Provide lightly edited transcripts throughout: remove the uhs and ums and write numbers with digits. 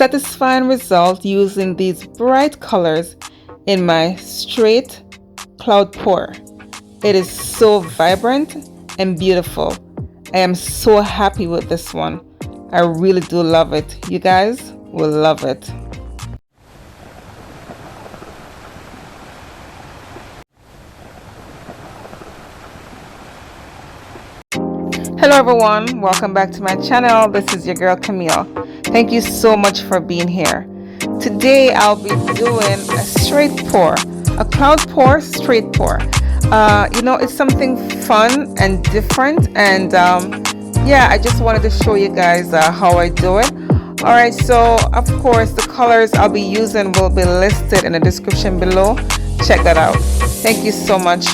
satisfying result using these bright colors in my straight cloud pour. It is so vibrant and beautiful. I am so happy with this one. I really do love it. You guys will love it. Hello everyone, welcome back to my channel. This is your girl Camille. Thank you so much for being here. Today I'll be doing a straight pour, a cloud pour, straight pour. It's something fun and different, and yeah, I just wanted to show you guys how I do it. Alright, so of course the colors I'll be using will be listed in the description below. Check that out. Thank you so much.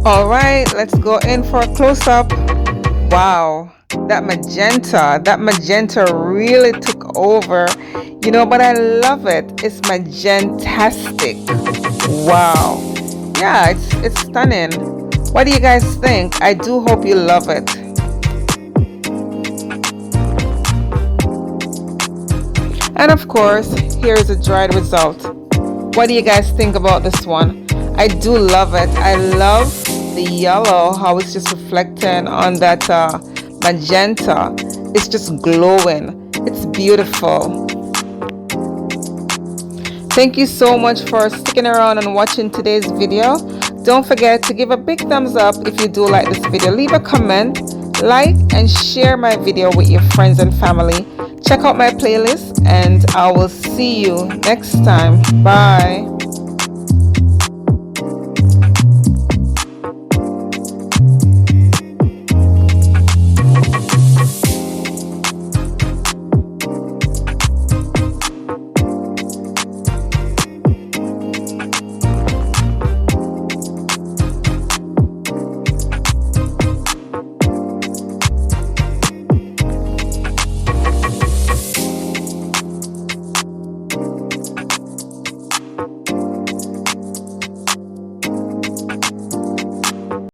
All right, let's go in for a close-up. Wow, that magenta really took over, but I love it. It's magentastic. Wow. Yeah, it's stunning. What do you guys think? I do hope you love it. And of course, here is a dried result. What do you guys think about this one? I do love it. I love the yellow, how it's just reflecting on that magenta. It's just glowing. It's beautiful. Thank you so much for sticking around and watching today's video. Don't forget to give a big thumbs up if you do like this video. Leave a comment, like, and share my video with your friends and family. Check out my playlist, and I will see you next time. Bye.